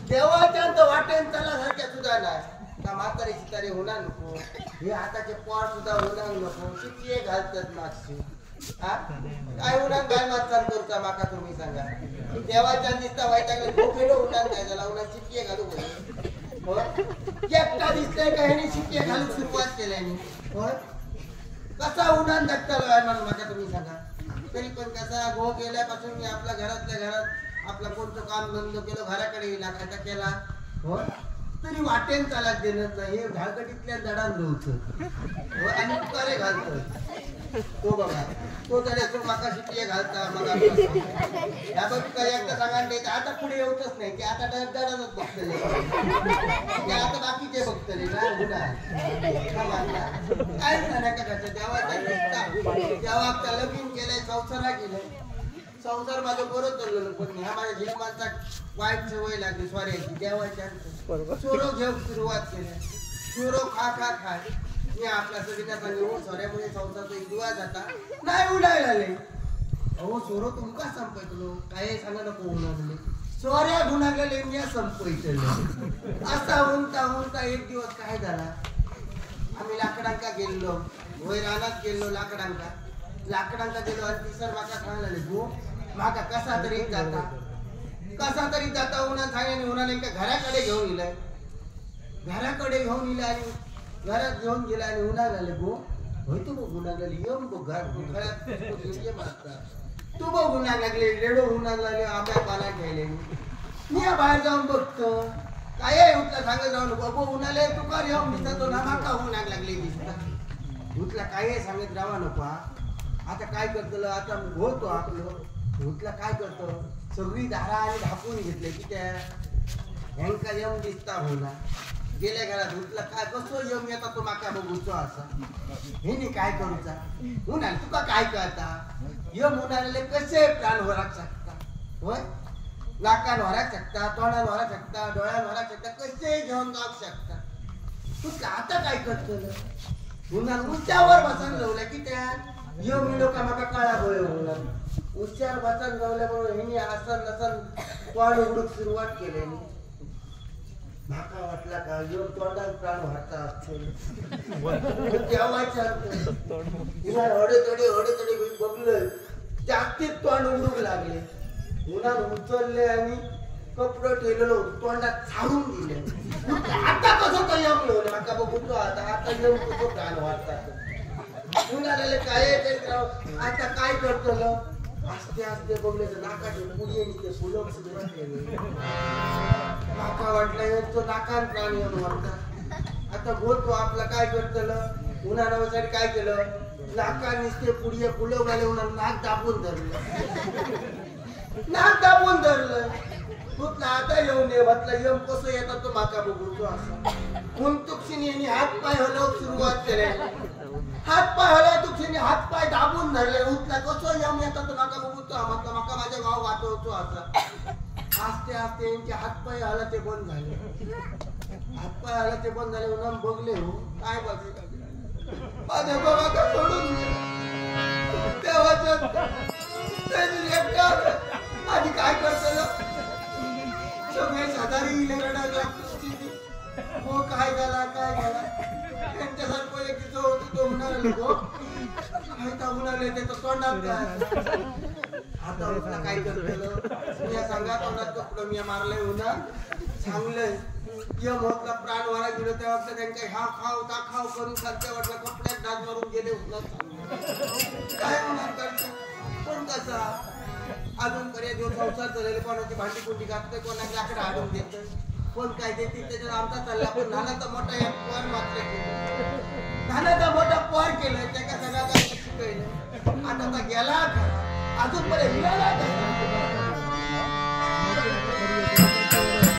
देवाच्या वाटेन त्याला सारख्या सुद्धा नाही का म्हातारी शितारी होणार नको हे हाताचे पॉट सुद्धा होणार नको शिट्टी घालतात मागची काय होणार काय मागचा करता माका तुम्ही सांगा देवाच्या दिसता वाईटाकडे भोकेलो होणार काय झाला होणार शिट्टी घालू एकटा दिसतंय का ह्याने शिट्टी घालून सुरुवात केल्याने कसा उन्हान दगतालो माका तुम्ही सांगा तरी पण कसा गो गेल्यापासून मी आपल्या घरातल्या घरात आपला कोणतं काम धंदो केलं घराकडे येईल आता केला हो तरी वाटेन त्याला देणं नाही हे घालकटीतल्या जडान रोवचं आणि तुकारे घालतो तो बघा तो त्याला माका शिट्टी घालता मग या बघ तुका एकदा सांगा आता पुढे येऊच नाही की आता जडानच बघतले ते आता बाकीचे बघतले ना गुन्हा काय नाही का कसं देवा त्या लगीन केलंय संसारा केलंय संसार माझं बरोच चाललो पण ह्या माझ्या जीवनाचा वाईट सवय लागली स्वाऱ्याची देवाच्या चोरो घेऊन सुरुवात केली चोरो खा खा खाय मी आपल्या सगळ्या सांगू सोऱ्यामुळे संसार एक दिवा जाता नाही उडायला आले अहो सोरो तुमका संपयतलो काय सांगा नको उन्हाळले सोऱ्या गुन्हागाले मी संपयतलो असा उंता एक दिवस काय झाला आम्ही लाकडांका गेलो वय रानात गेलो लाकडांका गेलो आणि तिसर माका सांगले गो माका कसा तरी जाता उन्हात सांगेन उन्हाने घराकडे घेऊन गेलाय आणि घरात घेऊन गेला आणि उन्हाळा आले गो होय तू बघ उन्हा लागली येऊन बघ घरात तू बघ उन्हा लागले रेडो उन्हा लागले आंब्या पाला घ्यायले मी बाहेर जाऊन बघतो काय उठला सांगत जाऊन बघ उन्हाले तू कर येऊन दिसतो ना माका उन्हा लागले दिसता उठला काय सांगत राहा नको आता काय करतो आता होतो आपलं उठला काय करतो सगळी दारा आणि ढापून घेतले की त्या ह्यांका येऊन दिसता होना गेल्या घरात उठला काय कसं येऊन येता तो माका बघूचो असा हे काय करूचा उन्हा तुका काय कळता यम उन्हाळ्याले कसे प्राण होराक शकता होय नाकान होराक शकता तोंडान होराक शकता डोळ्यान होराक शकता कसे घेऊन जाऊ शकता तू आता काय करतो उन्हा उच्चावर बसून लावल्या की त्या यम लोक माका काळा गोळे होणार उच्चार बसून लावल्याबरोबर हिने आसन नसन तोंड उडूक सुरुवात केली माका वाटला का यो तोंडात प्राण वाटता हडे बघलं जागतिक तोंड उडूक लागले उन्हात उचलले आणि कपडे ठेवलेलो तोंडात झाडून दिले आता कसं तो यम लावले माका बघतो आता यम कसं प्राण वाटतात उन्हाळ्याला काय आता काय करतो आस्ते आस्ते बघले तर नाकाचे पुढे ते फुलं सुरुवात केली नाका वाटलं तो नाकान प्राणी वाटतात आता बोलतो आपला काय करतलं उन्हाळ्यासाठी काय केलं नाका निसते पुढे फुलं घाले उन्हा नाक दाबून धरलं कुठला आता येऊन ये म्हटलं यम कसं येतात तो माका बघतो असा कुंतुक्षिनी हात पाय हलवून सुरुवात केली हात पाय हलवून तुक्षिनी हात पाय दाबून धरले उठला कसं यम येतात तो माका बघतो म्हटलं माका माझ्या गाव वाचवतो असा आस्ते आस्ते यांचे हातपाय हलाचे बंद झाले हातपाय हलाचे बंद झाले म्हणून बघले हो काय बघले माझ्या बाबा सोडून आधी काय करतो सगळे साधारी हो काय झाला त्यांच्यासारखं एक तिथं होतो तो म्हणाले त्याचं तोंडात काय आता उठला काय करतो या सांगा तोंडात कपडं मी मारलंय उन्हा चांगलंय यम होतला प्राण वारा गेलो त्या वक्त त्यांच्या ह्या खाव ता खाव करून सारख्या वाटला कपड्यात डाग मारून गेले काय होणार करतो कोण कसा अजून पर्याय जो संसार चालले कोणाची भांडी कुंडी घातलं कोणाची लाकडं हाडून देतं कोण काय देते त्याच्यात आमचा चालला पण नानाचा मोठा एक पोर मात्र केलं नानाचा मोठा पोर केलं त्या का सगळ्या शिकवलं आता गेला अजून पर्यंत